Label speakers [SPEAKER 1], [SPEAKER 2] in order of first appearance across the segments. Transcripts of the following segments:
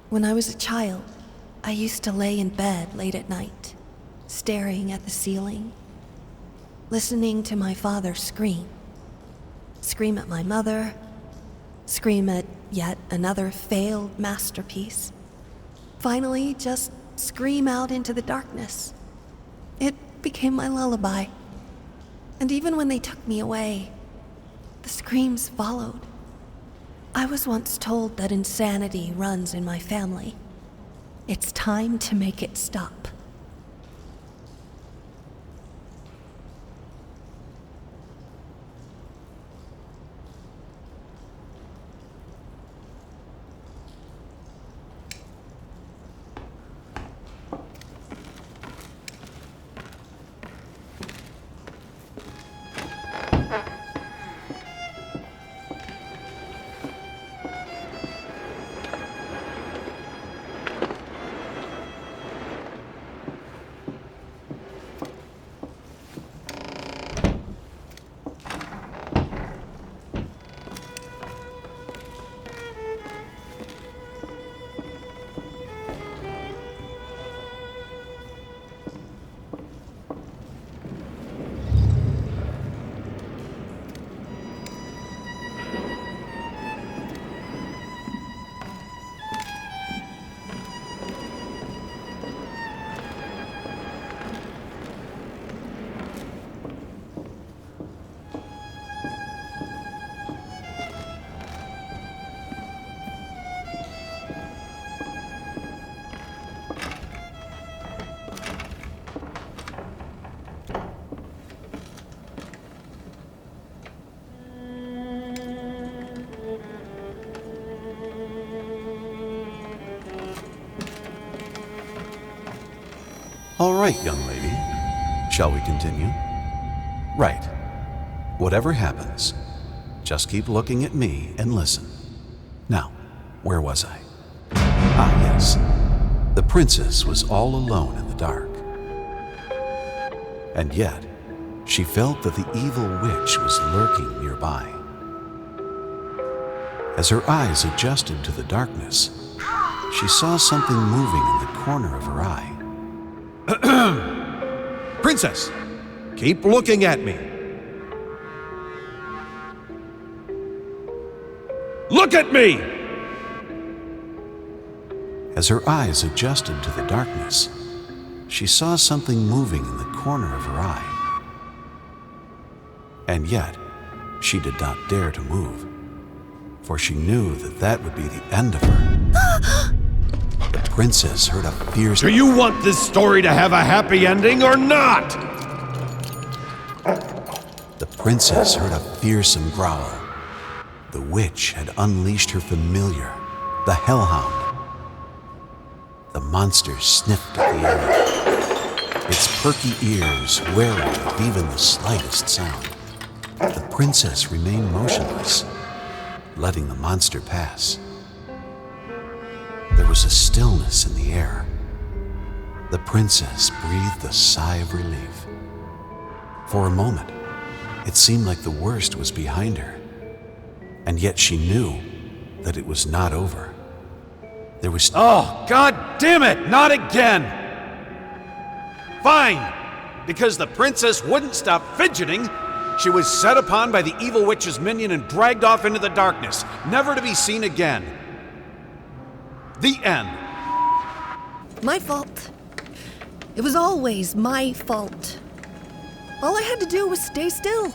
[SPEAKER 1] When I was a child, I used to lay in bed late at night, staring at the ceiling, listening to my father scream. Scream at my mother, scream at yet another failed masterpiece. Finally, just scream out into the darkness. It became my lullaby. And even when they took me away, the screams followed. I was once told that insanity runs in my family. It's time to make it stop.
[SPEAKER 2] All right, young lady. Shall we continue? Right. Whatever happens, just keep looking at me and listen. Now, where was I? Ah, yes. The princess was all alone in the dark. And yet, she felt that the evil witch was lurking nearby. As her eyes adjusted to the darkness, she saw something moving in the corner of her eye.
[SPEAKER 3] Princess, keep looking at me. Look at me!
[SPEAKER 2] As her eyes adjusted to the darkness, she saw something moving in the corner of her eye. And yet, she did not dare to move, for she knew that that would be the end of her. The princess heard a fierce...
[SPEAKER 3] Do you want this story to have a happy ending or not?
[SPEAKER 2] The princess heard a fearsome growl. The witch had unleashed her familiar, the hellhound. The monster sniffed at the air, its perky ears wary of even the slightest sound. The princess remained motionless, letting the monster pass. There was a stillness in the air. The princess breathed a sigh of relief. For a moment, it seemed like the worst was behind her, and yet she knew that it was not over. There was...
[SPEAKER 3] Oh, God damn it! Not again! Fine! Because the princess wouldn't stop fidgeting, she was set upon by the evil witch's minion and dragged off into the darkness, never to be seen again. The end.
[SPEAKER 1] My fault. It was always my fault. All I had to do was stay still.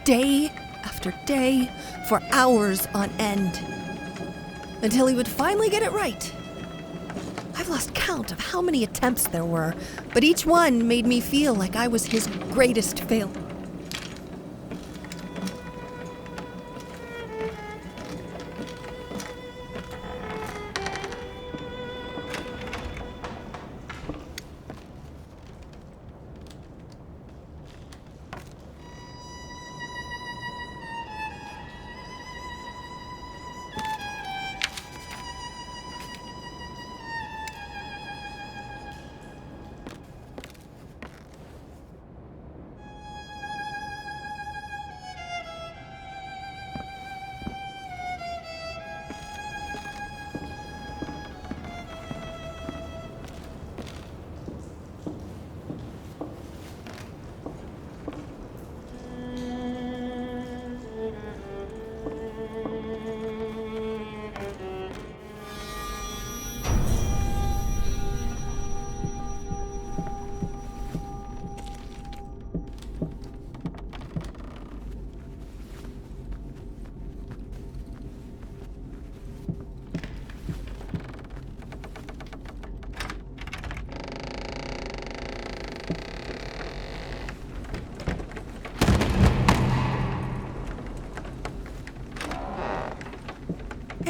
[SPEAKER 1] Day after day, for hours on end. Until he would finally get it right. I've lost count of how many attempts there were, but each one made me feel like I was his greatest failure.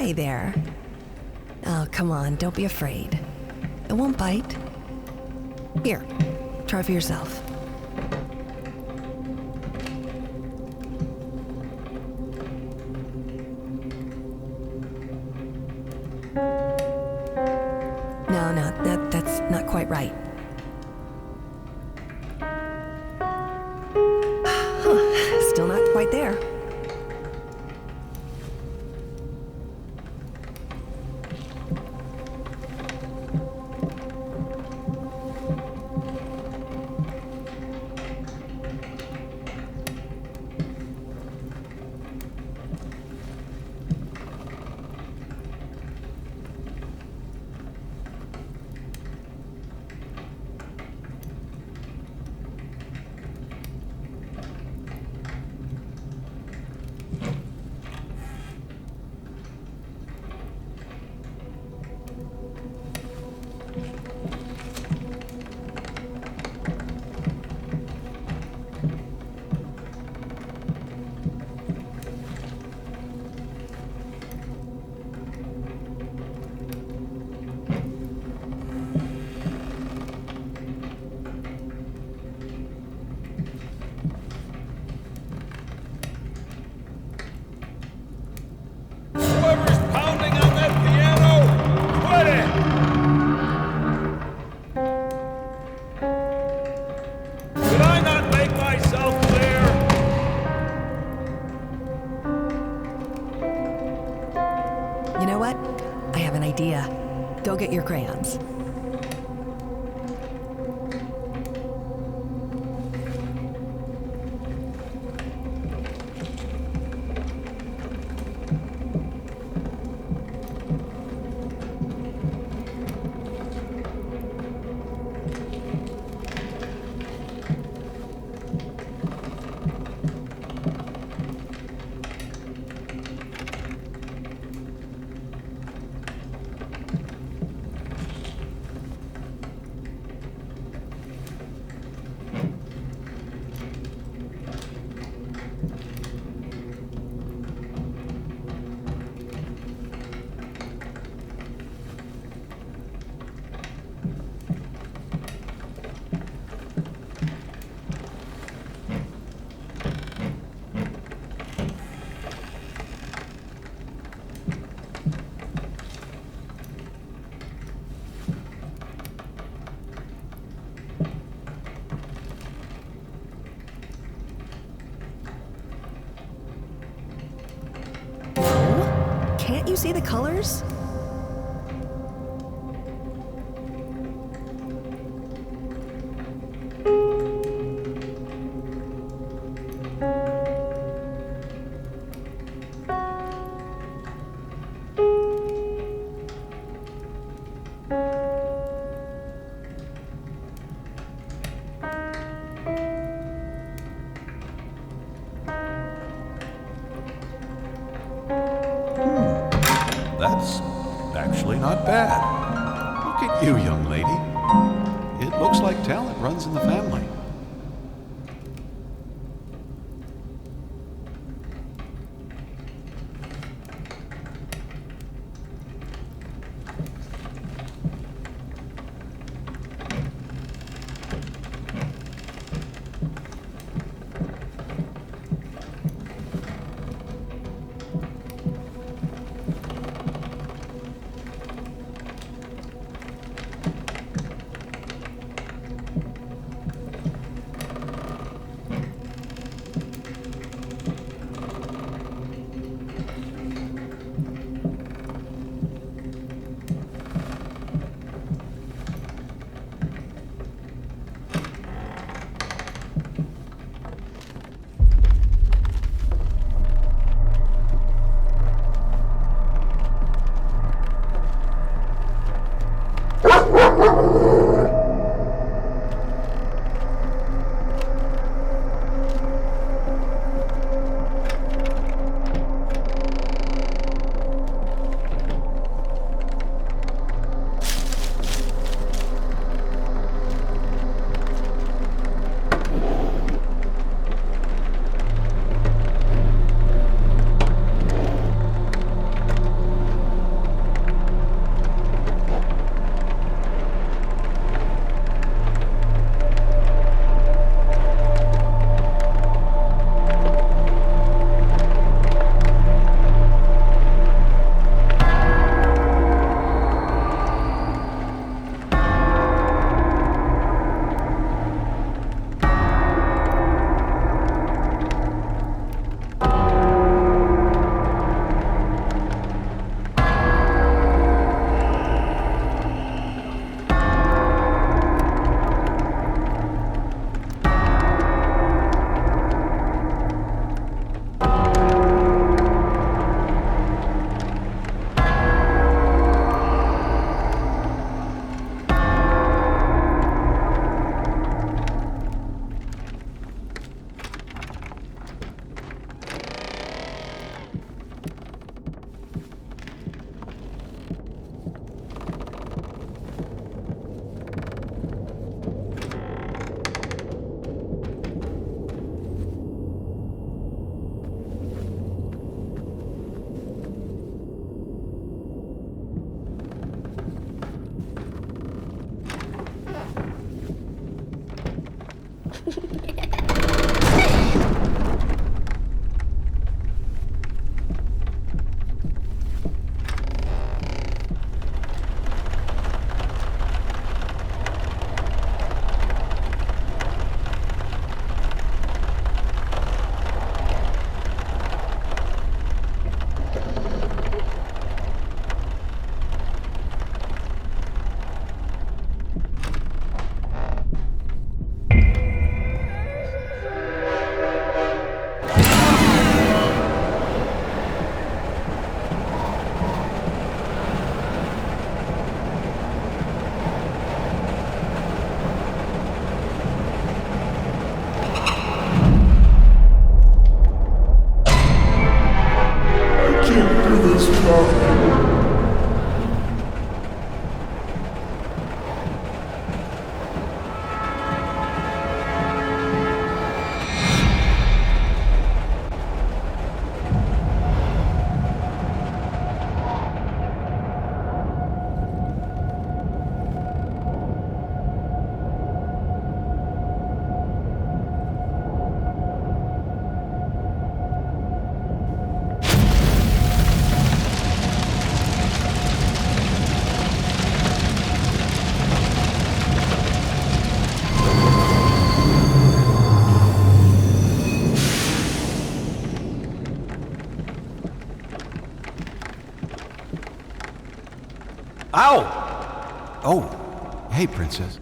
[SPEAKER 1] Hey there. Oh, come on, don't be afraid. It won't bite. Here, try for yourself. No, that's not quite right. Still not quite there. Go get your crayons. Can't you see the colors?
[SPEAKER 3] That's actually not bad. Look at you, young lady. It looks like talent runs in the family. Ow!
[SPEAKER 2] Oh, hey, Princess.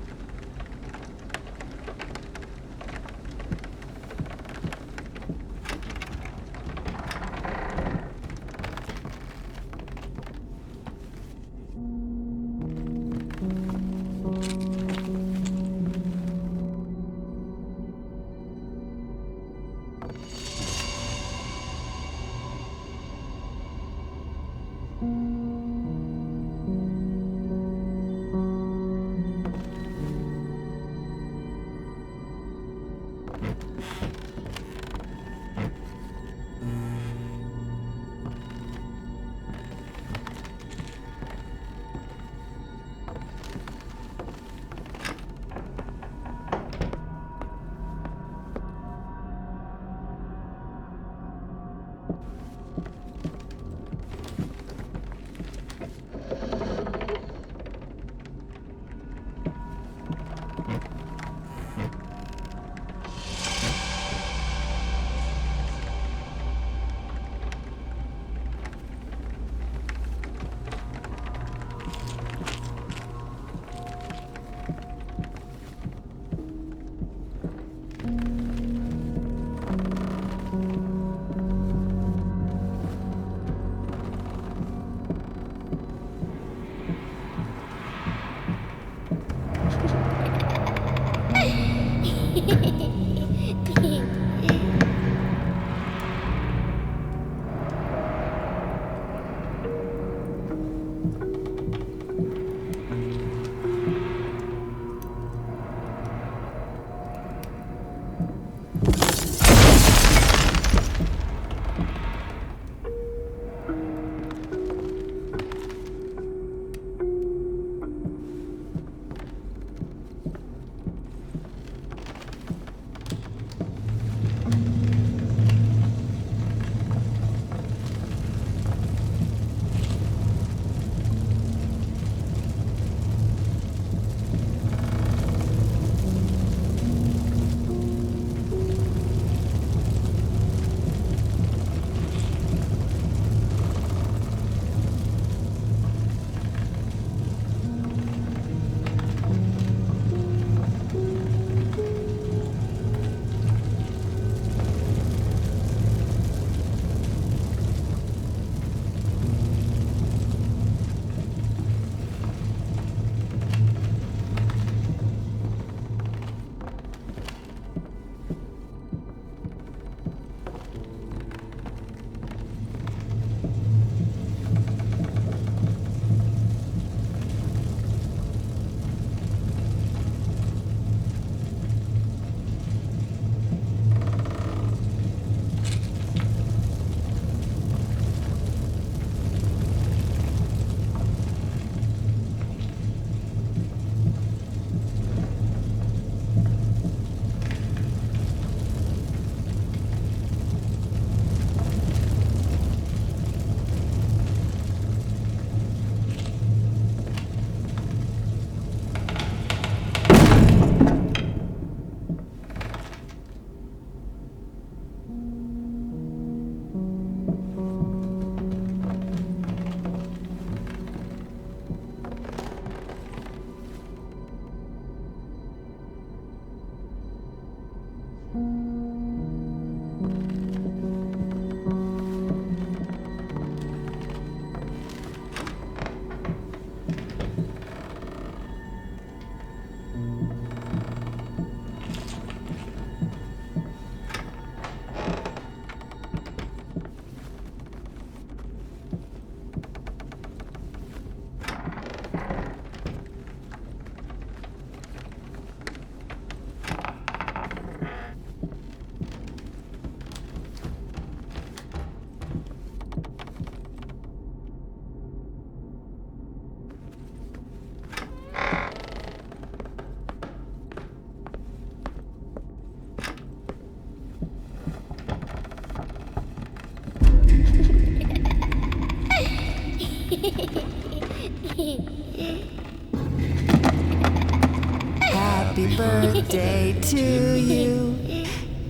[SPEAKER 1] Happy birthday to you.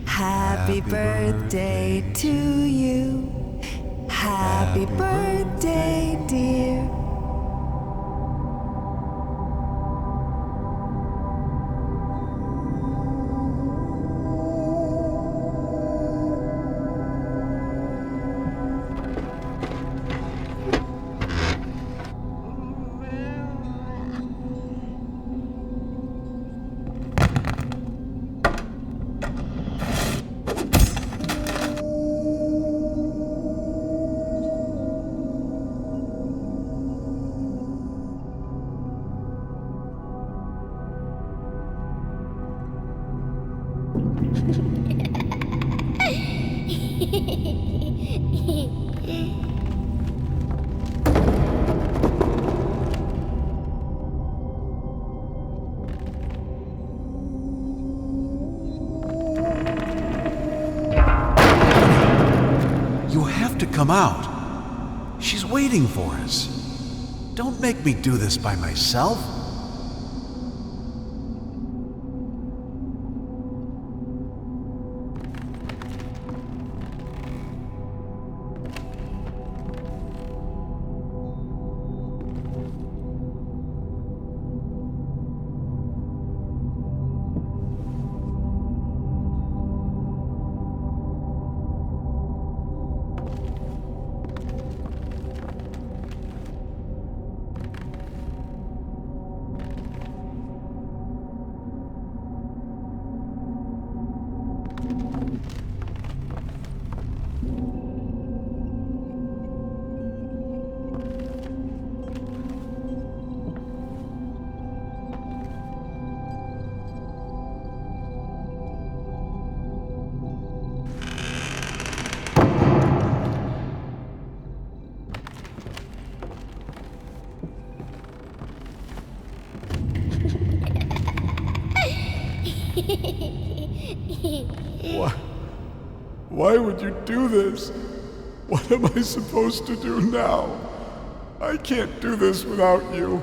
[SPEAKER 1] Happy birthday to you. Happy birthday, dear.
[SPEAKER 2] You have to come out. She's waiting for us. Don't make me do this by myself.
[SPEAKER 4] Why would you do this? What am I supposed to do now? I can't do this without you.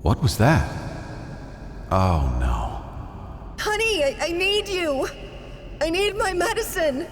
[SPEAKER 2] What was that? Oh no.
[SPEAKER 1] Honey, I need you. I need my medicine.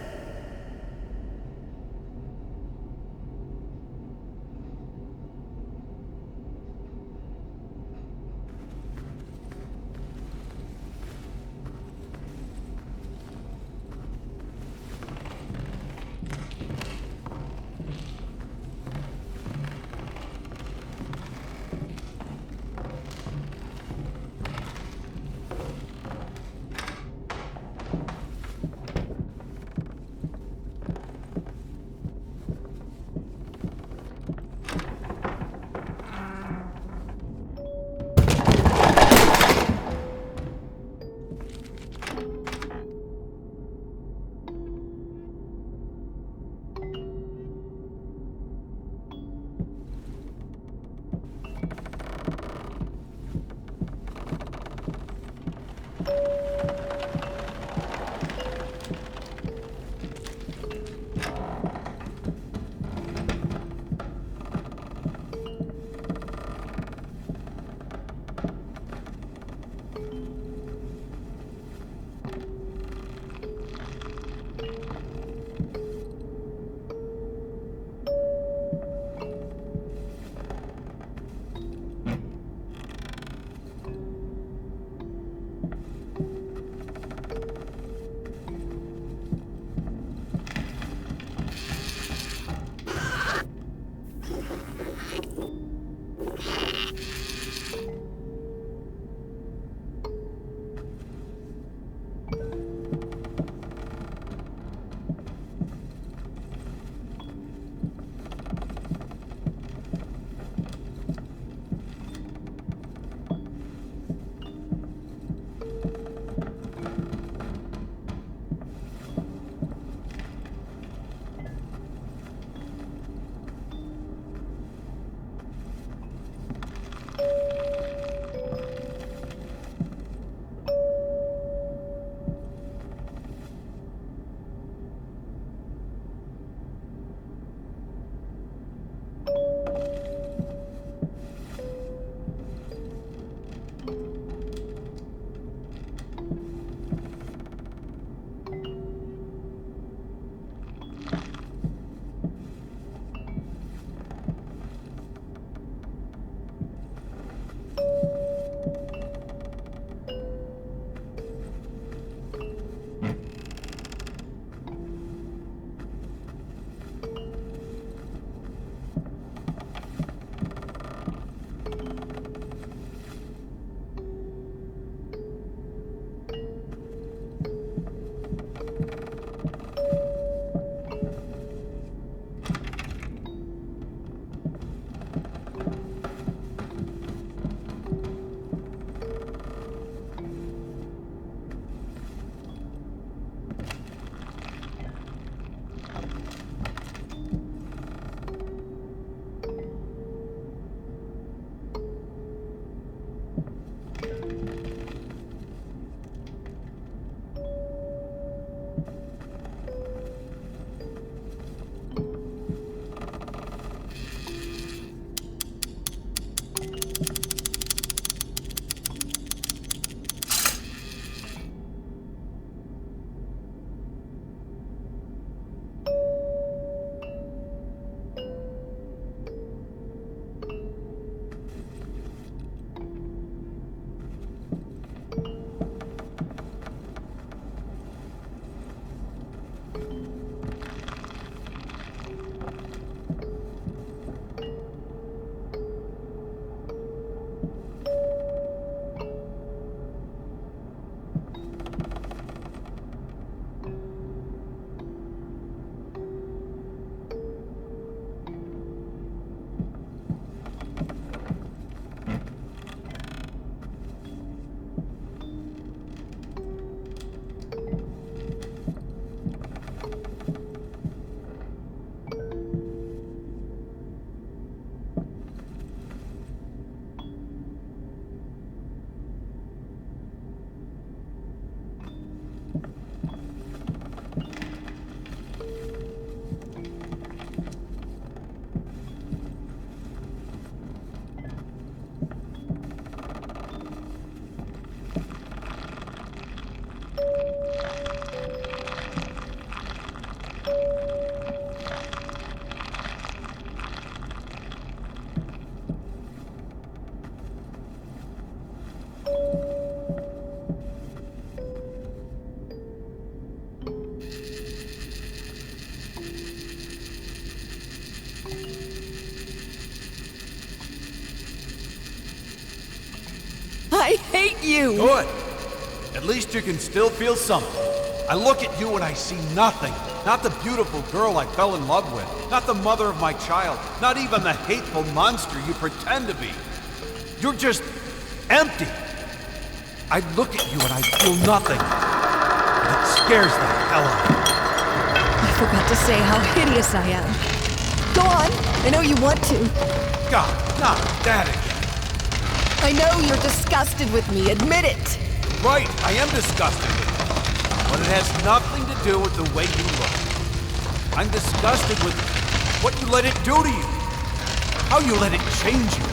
[SPEAKER 1] you.
[SPEAKER 3] Good. At least you can still feel something. I look at you and I see nothing. Not the beautiful girl I fell in love with. Not the mother of my child. Not even the hateful monster you pretend to be. You're just empty. I look at you and I feel nothing. And it scares the hell out of me.
[SPEAKER 1] I forgot to say how hideous I am. Go on. I know you want to.
[SPEAKER 3] God, not that again.
[SPEAKER 1] I know you're disgusted with me. Admit it.
[SPEAKER 3] Right, I am disgusted with you. But it has nothing to do with the way you look. I'm disgusted with what you let it do to you. How you let it change you.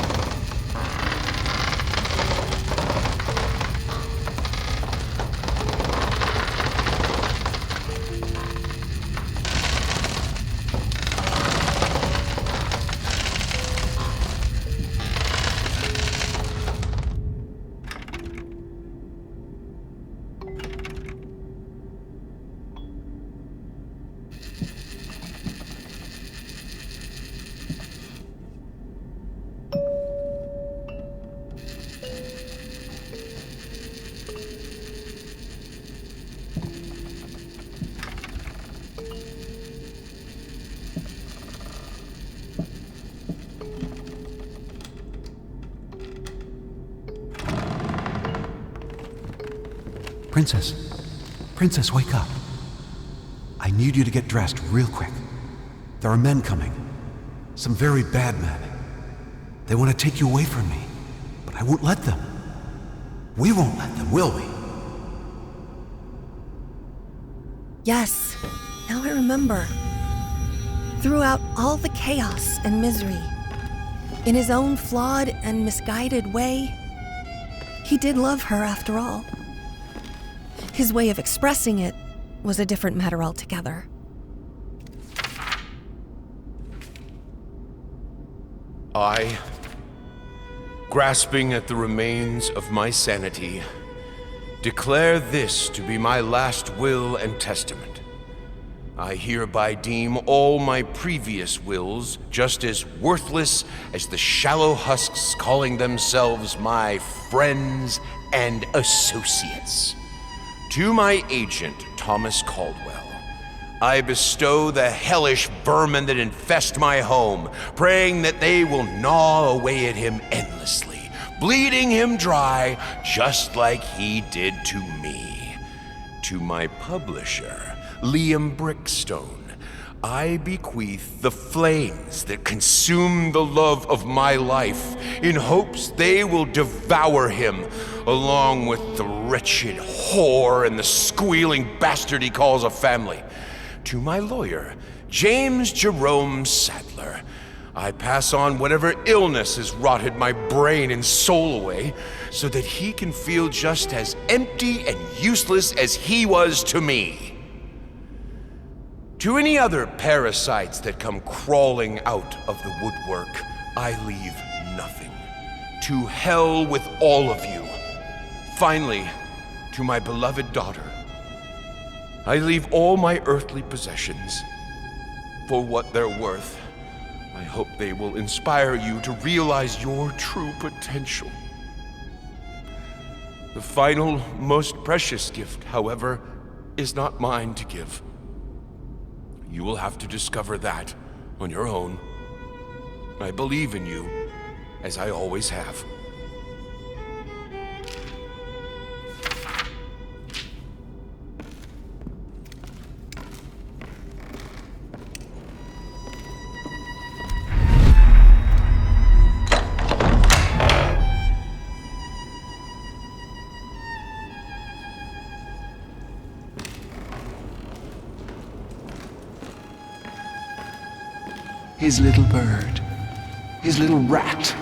[SPEAKER 2] Princess, wake up. I need you to get dressed real quick. There are men coming. Some very bad men. They want to take you away from me, but I won't let them. We won't let them, will we?
[SPEAKER 1] Yes, now I remember. Throughout all the chaos and misery, in his own flawed and misguided way, he did love her after all. His way of expressing it was a different matter altogether.
[SPEAKER 5] I, grasping at the remains of my sanity, declare this to be my last will and testament. I hereby deem all my previous wills just as worthless as the shallow husks calling themselves my friends and associates. To my agent, Thomas Caldwell, I bestow the hellish vermin that infest my home, praying that they will gnaw away at him endlessly, bleeding him dry just like he did to me. To my publisher, Liam Brickstone, I bequeath the flames that consume the love of my life in hopes they will devour him, along with the wretched whore and the squealing bastard he calls a family. To my lawyer, James Jerome Sadler, I pass on whatever illness has rotted my brain and soul away, so that he can feel just as empty and useless as he was to me. To any other parasites that come crawling out of the woodwork, I leave nothing. To hell with all of you. Finally, to my beloved daughter, I leave all my earthly possessions. For what they're worth, I hope they will inspire you to realize your true potential. The final, most precious gift, however, is not mine to give. You will have to discover that on your own. I believe in you, as I always have.
[SPEAKER 2] His little bird. His little rat.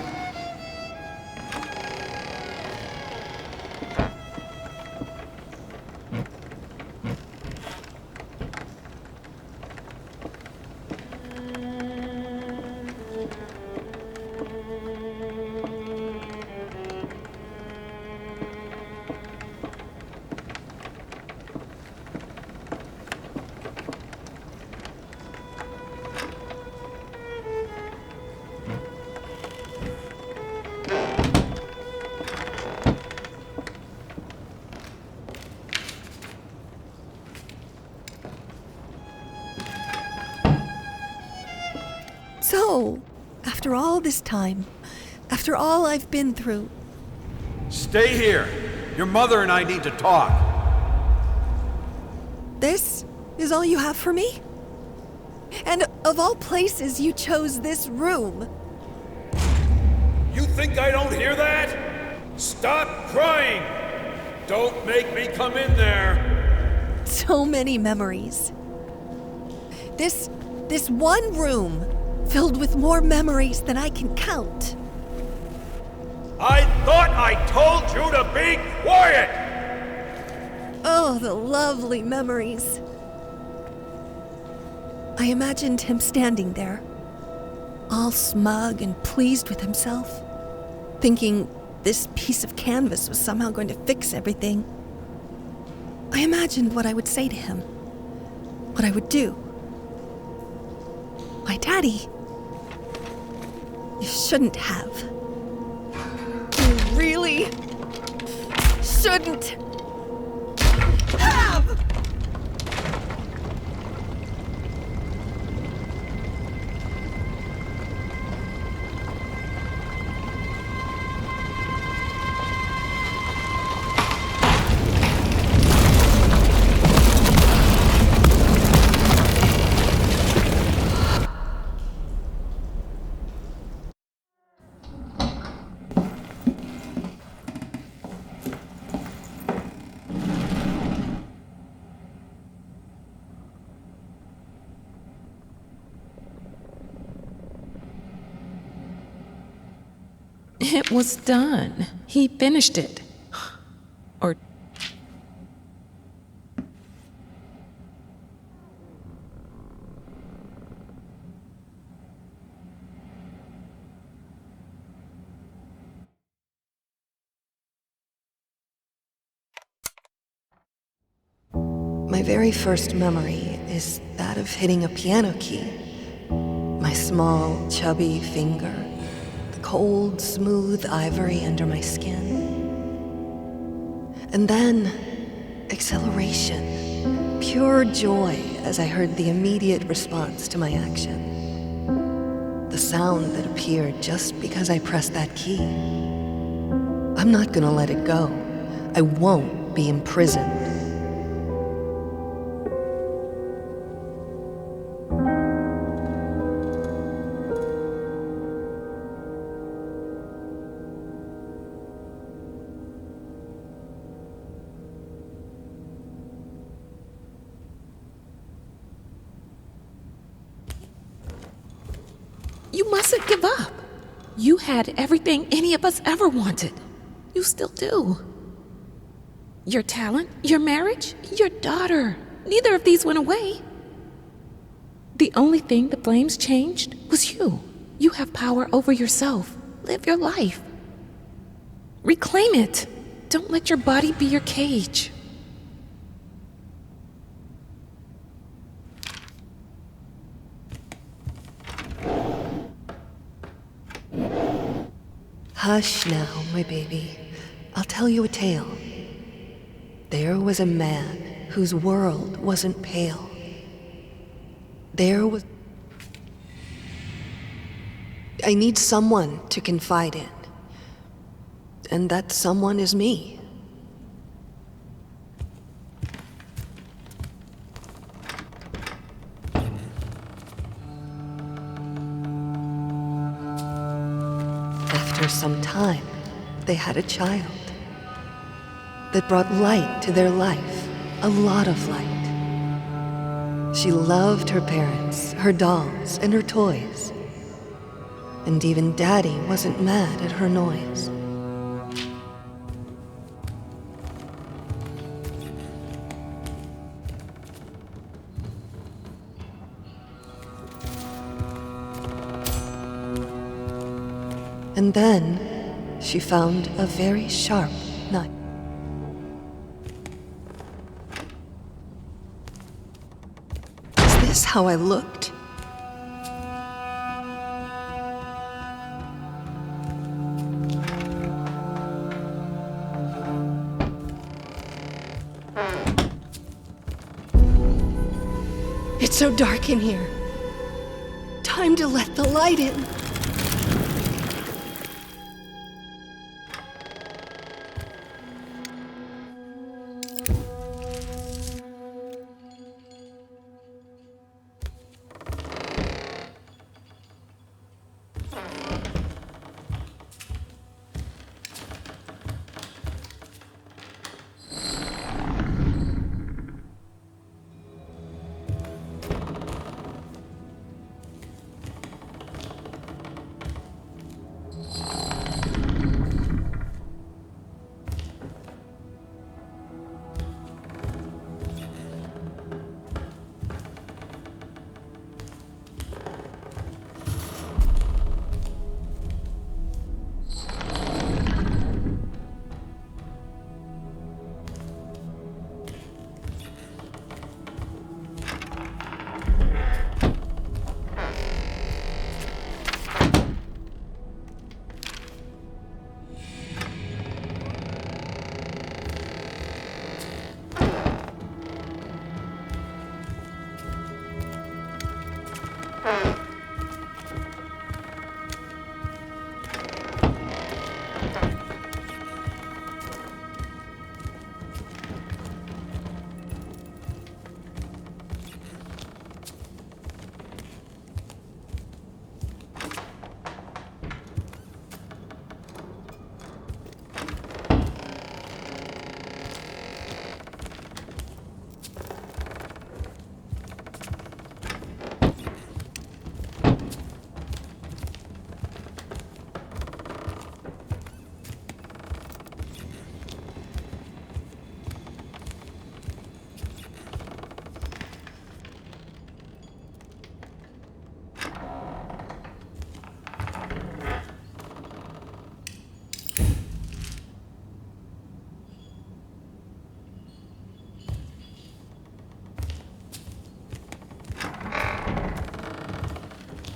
[SPEAKER 1] So, after all this time, after all I've been through...
[SPEAKER 3] Stay here. Your mother and I need to talk.
[SPEAKER 1] This is all you have for me? And of all places, you chose this room.
[SPEAKER 6] You think I don't hear that? Stop crying! Don't make me come in there!
[SPEAKER 1] So many memories. This one room filled with more memories than I can count.
[SPEAKER 6] I thought I told you to be quiet!
[SPEAKER 1] Oh, the lovely memories. I imagined him standing there, all smug and pleased with himself, thinking this piece of canvas was somehow going to fix everything. I imagined what I would say to him, what I would do. My daddy, you shouldn't have. You really shouldn't have!
[SPEAKER 7] It was done. He finished it. Or...
[SPEAKER 1] My very first memory is that of hitting a piano key. My small, chubby finger, the cold, smooth ivory under my skin. And then, acceleration, pure joy as I heard the immediate response to my action. The sound that appeared just because I pressed that key. I'm not gonna let it go. I won't be imprisoned.
[SPEAKER 7] You mustn't give up. You had everything any of us ever wanted. You still do. Your talent, your marriage, your daughter. Neither of these went away. The only thing the flames changed was you. You have power over yourself. Live your life. Reclaim it. Don't let your body be your cage.
[SPEAKER 1] Hush now, my baby. I'll tell you a tale. There was a man whose world wasn't pale. I need someone to confide in. And that someone is me. After some time, they had a child that brought light to their life, a lot of light. She loved her parents, her dolls, and her toys. And even Daddy wasn't mad at her noise. And then she found a very sharp knife. Is this how I looked? It's so dark in here. time to let the light in.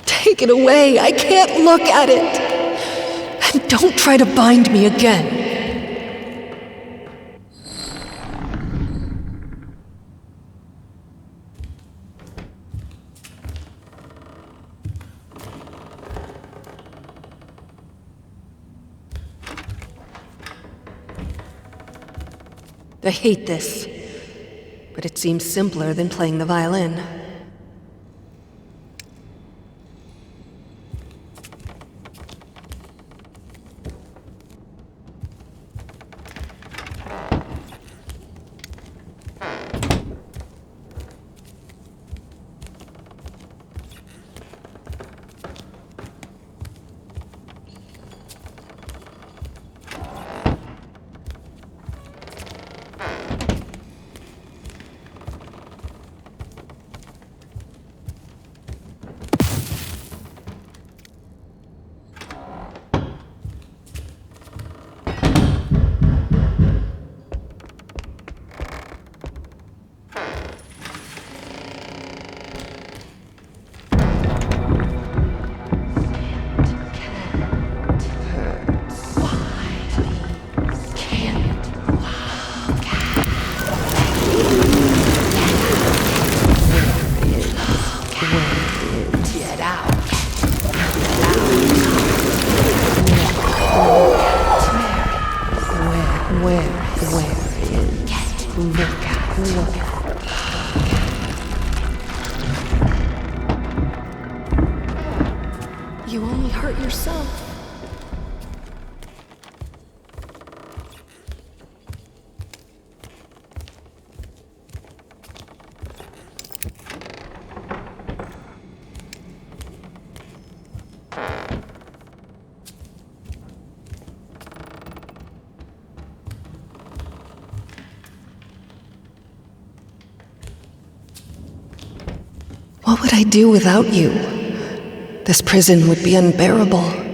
[SPEAKER 1] Take it away. I can't look at it. And don't try to bind me again. I hate this, but it seems simpler than playing the violin. You only hurt yourself. What would I do without you? This prison would be unbearable.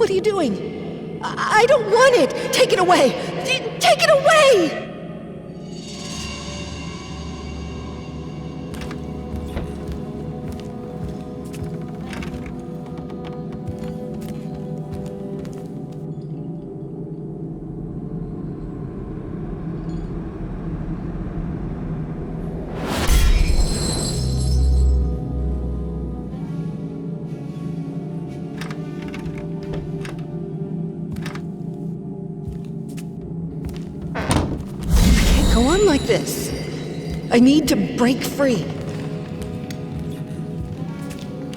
[SPEAKER 1] What are you doing? I don't want it! Take it away! Take it away! Like this. I need to break free.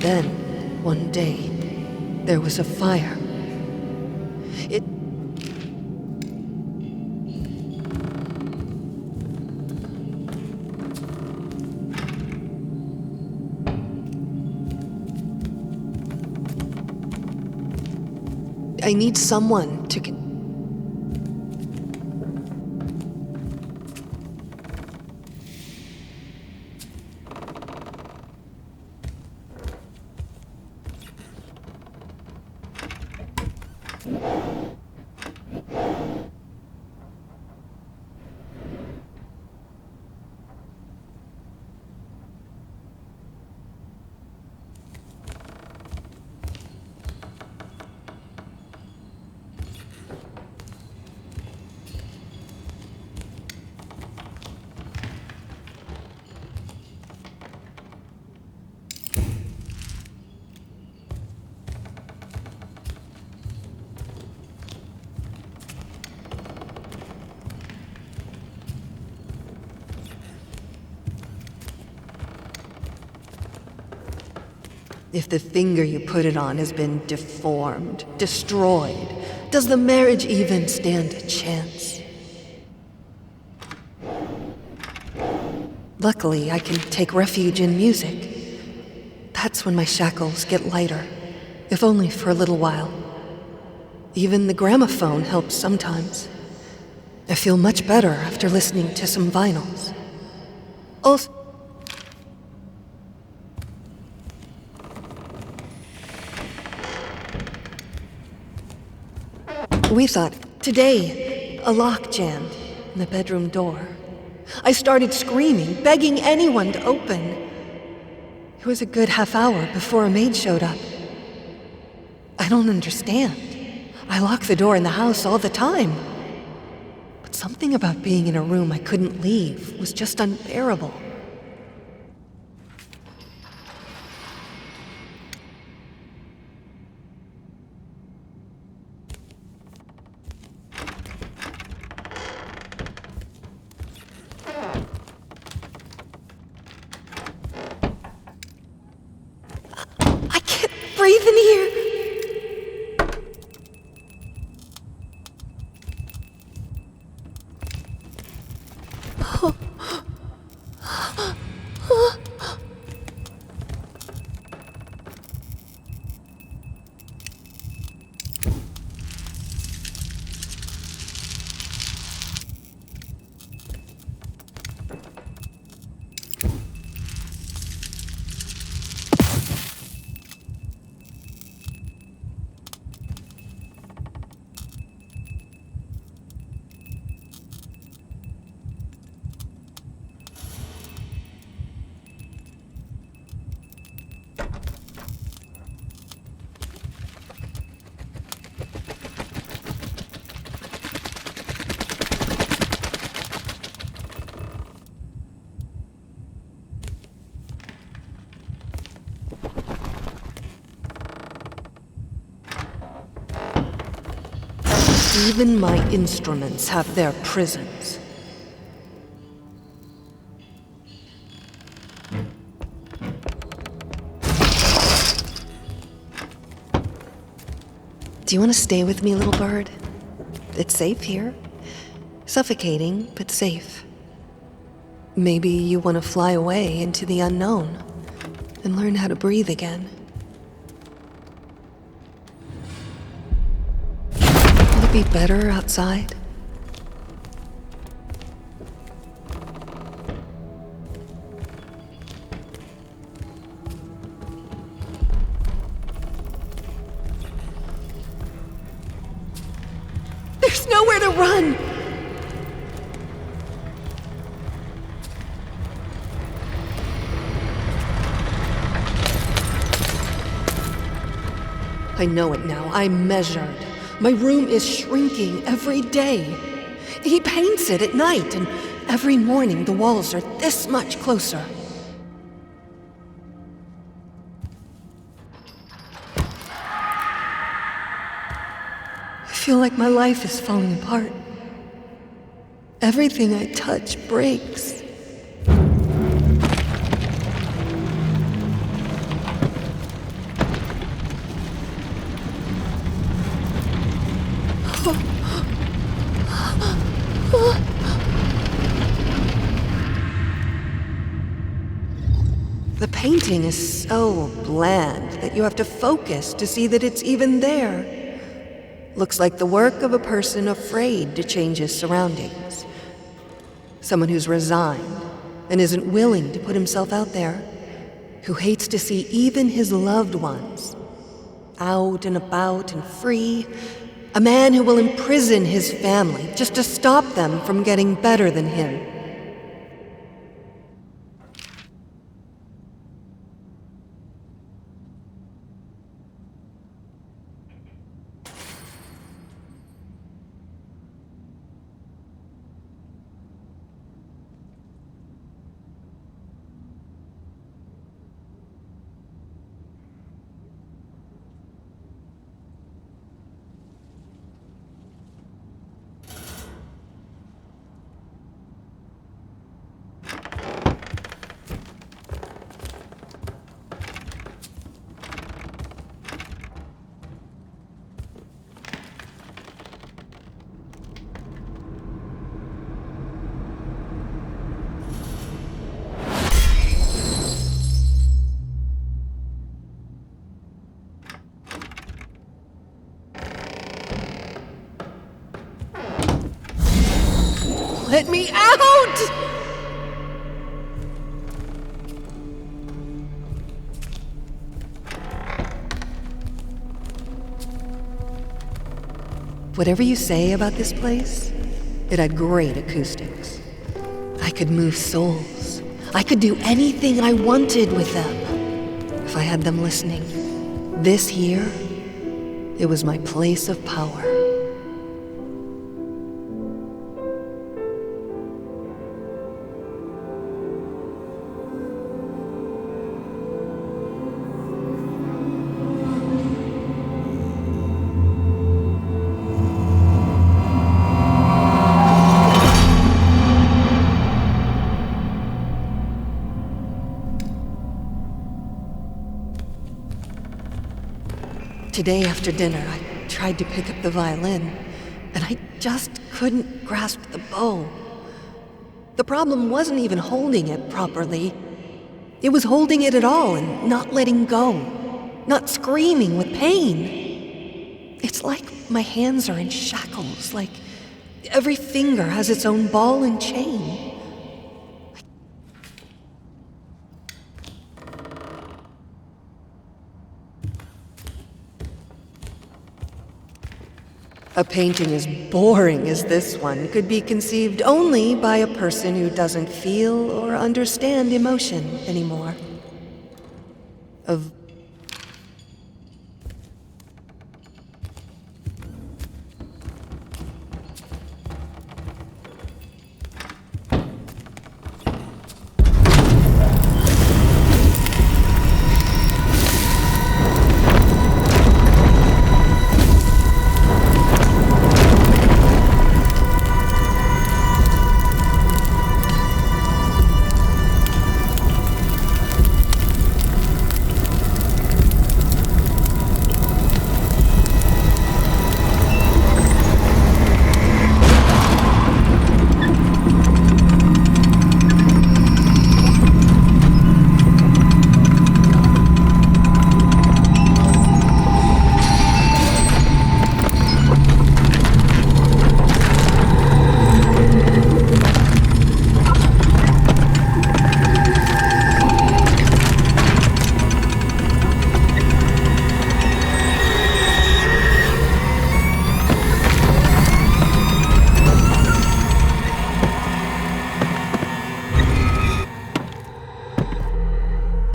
[SPEAKER 1] Then, one day, there was a fire. I need someone to If the finger you put it on has been deformed, destroyed, does the marriage even stand a chance? Luckily, I can take refuge in music. That's when my shackles get lighter, if only for a little while. Even the gramophone helps sometimes. I feel much better after listening to some vinyls. Also, we thought, today, a lock jammed in the bedroom door. I started screaming, begging anyone to open. It was a good half hour before a maid showed up. I don't understand. I lock the door in the house all the time. But something about being in a room I couldn't leave was just unbearable. I can't breathe in here. Even my instruments have their prisons. Do you want to stay with me, little bird? It's safe here. Suffocating, but safe. Maybe you want to fly away into the unknown and learn how to breathe again. Will it be better outside? There's nowhere to run! I know it now. I measured. My room is shrinking every day. He paints it at night, and every morning the walls are this much closer. I feel like my life is falling apart. Everything I touch breaks. The painting is so bland that you have to focus to see that it's even there. Looks like the work of a person afraid to change his surroundings. Someone who's resigned and isn't willing to put himself out there, who hates to see even his loved ones out and about and free. A man who will imprison his family just to stop them from getting better than him. Let me out! Whatever you say about this place, it had great acoustics. I could move souls. I could do anything I wanted with them if I had them listening. This here, it was my place of power. Today after dinner, I tried to pick up the violin, and I just couldn't grasp the bow. The problem wasn't even holding it properly. It was holding it at all and not letting go, not screaming with pain. It's like my hands are in shackles, like every finger has its own ball and chain. A painting as boring as this one could be conceived only by a person who doesn't feel or understand emotion anymore.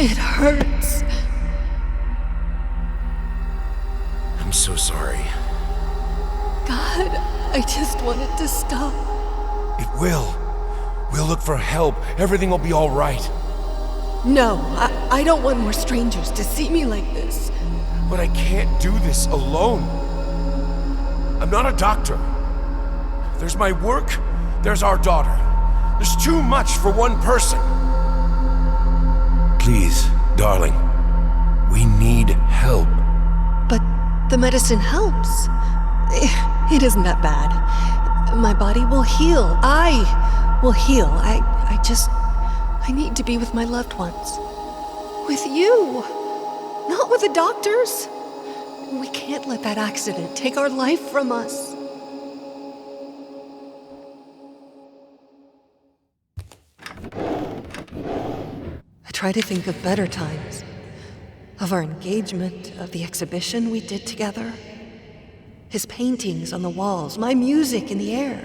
[SPEAKER 1] It hurts.
[SPEAKER 5] I'm so sorry.
[SPEAKER 1] God, I just want it to stop.
[SPEAKER 5] It will. We'll look for help. Everything will be all right.
[SPEAKER 1] No, I don't want more strangers to see me like this.
[SPEAKER 5] But I can't do this alone. I'm not a doctor. There's my work, there's our daughter. There's too much for one person. Please, darling, we need help.
[SPEAKER 1] But the medicine helps. It isn't that bad. My body will heal. I will heal. I need to be with my loved ones. With you. Not with the doctors. We can't let that accident take our life from us. I try to think of better times. Of our engagement, of the exhibition we did together. His paintings on the walls, my music in the air.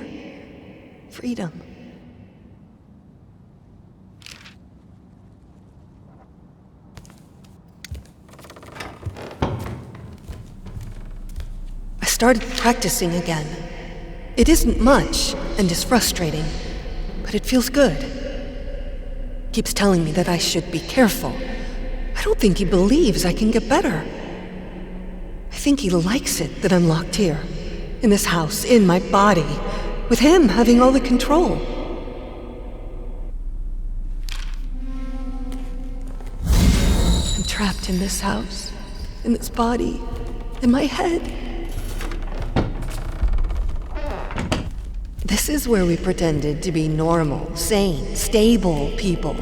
[SPEAKER 1] Freedom. I started practicing again. It isn't much and is frustrating, but it feels good. Keeps telling me that I should be careful. I don't think he believes I can get better. I think he likes it that I'm locked here, in this house, in my body, with him having all the control. I'm trapped in this house, in this body, in my head. This is where we pretended to be normal, sane, stable people,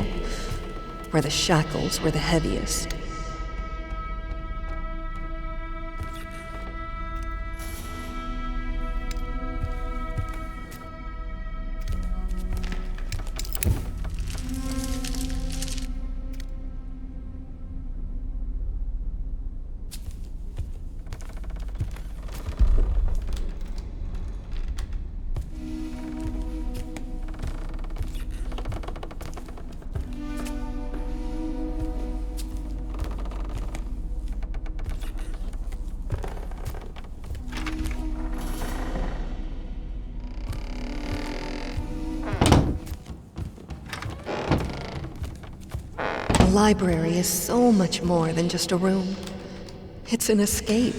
[SPEAKER 1] where the shackles were the heaviest. library is so much more than just a room. It's an escape.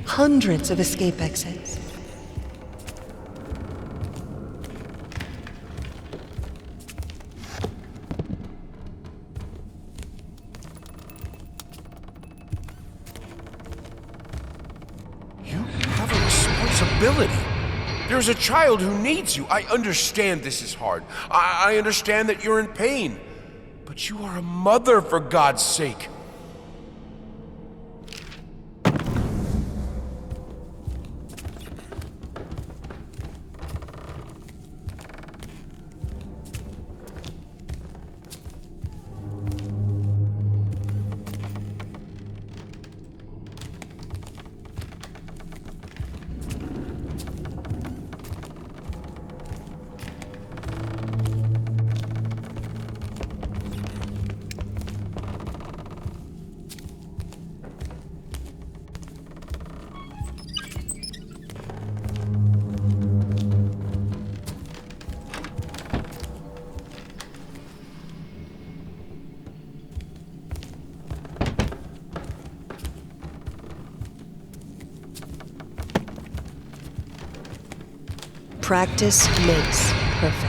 [SPEAKER 1] Hundreds of escape exits.
[SPEAKER 5] You have a responsibility. There's a child who needs you. I understand this is hard. I understand that you're in pain. But you are a mother, for God's sake.
[SPEAKER 1] Practice makes perfect.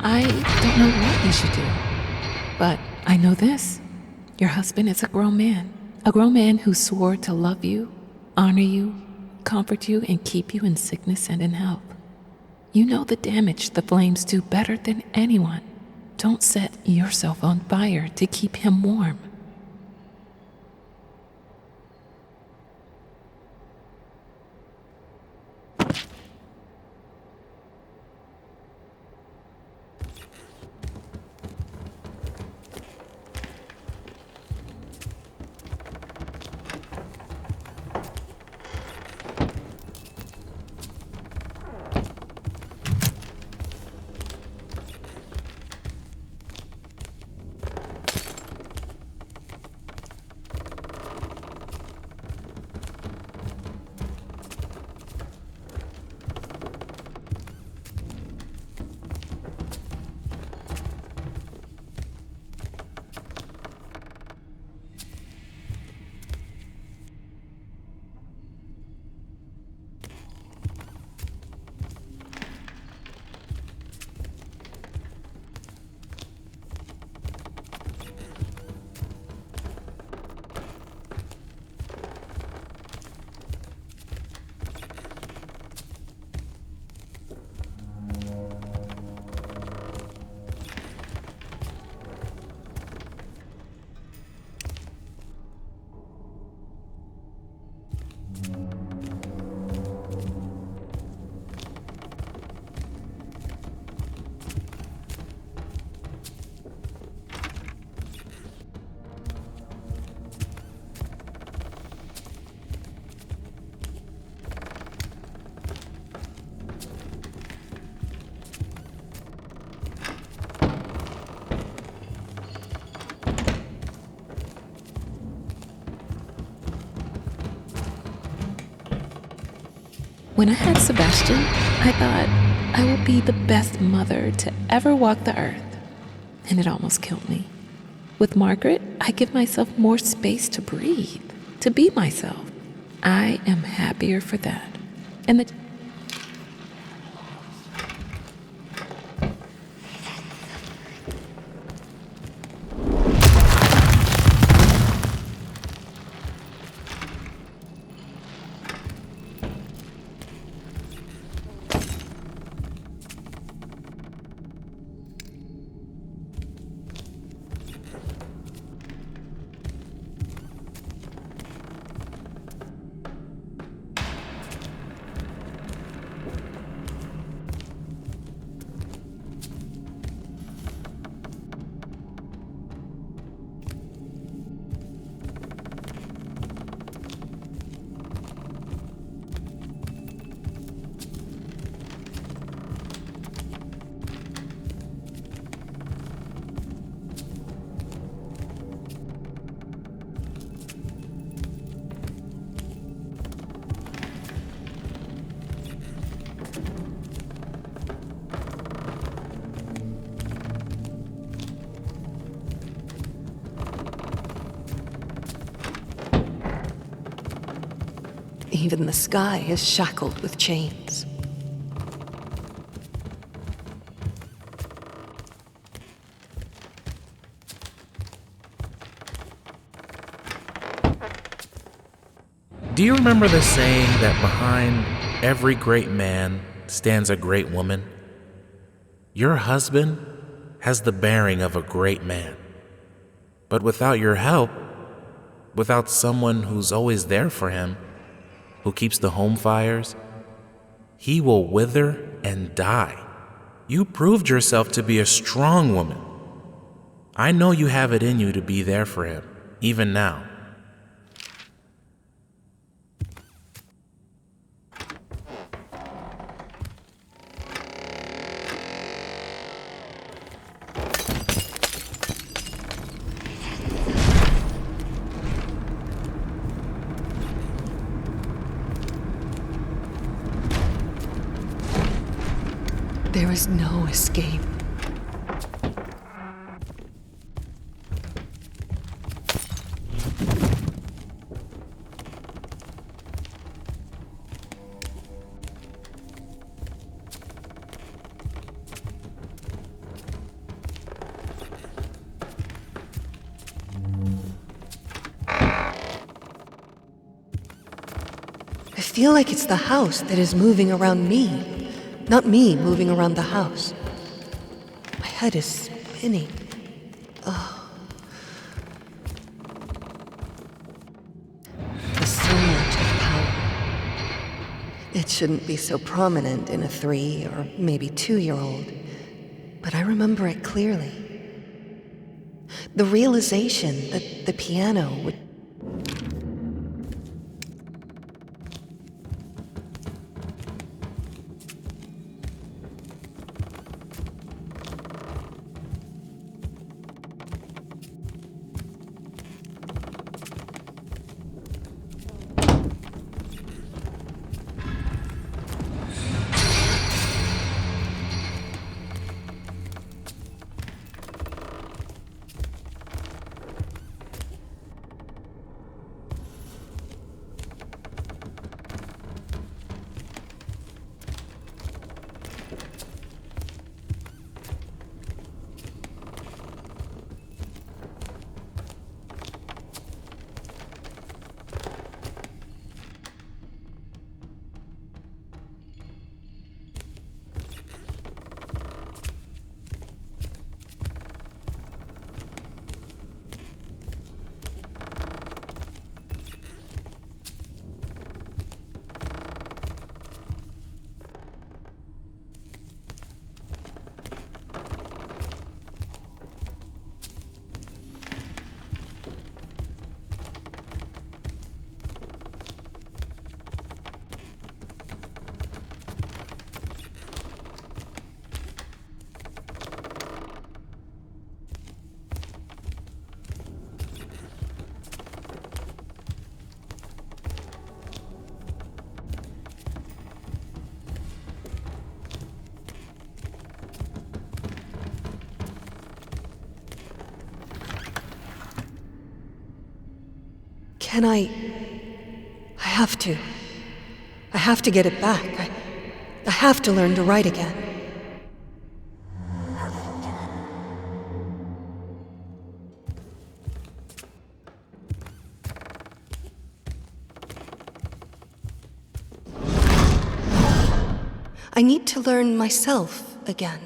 [SPEAKER 7] I don't know what you should do, but I know this. Your husband is a grown man who swore to love you, honor you, comfort you, and keep you in sickness and in health. You know the damage the flames do better than anyone. Don't set yourself on fire to keep him warm. When I had Sebastian, I thought I would be the best mother to ever walk the earth, and it almost killed me. With Margaret, I give myself more space to breathe, to be myself. I am happier for that. And the
[SPEAKER 1] Even the sky is shackled with chains.
[SPEAKER 8] Do you remember the saying that behind every great man stands a great woman? Your husband has the bearing of a great man. But without your help, without someone who's always there for him, who keeps the home fires, he will wither and die. You proved yourself to be a strong woman. I know you have it in you to be there for him, even now.
[SPEAKER 1] There is no escape. I feel like it's the house that is moving around me, not me moving around the house. My head is spinning. Oh. There's so much of power. It shouldn't be so prominent in a 3 or maybe 2-year-old, but I remember it clearly. The realization that the piano would Can I have to. I have to get it back. I have to learn to write again. I need to learn myself again.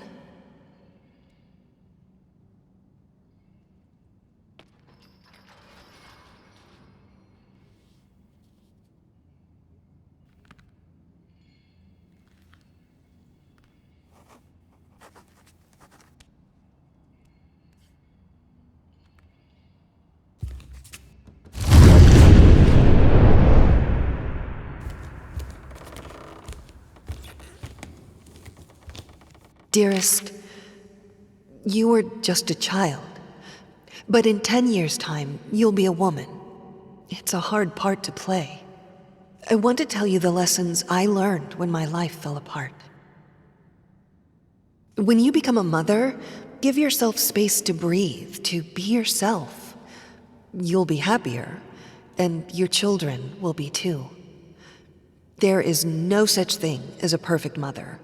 [SPEAKER 1] Dearest, you were just a child, but in 10 years' time, you'll be a woman. It's a hard part to play. I want to tell you the lessons I learned when my life fell apart. When you become a mother, give yourself space to breathe, to be yourself. You'll be happier, and your children will be too. There is no such thing as a perfect mother.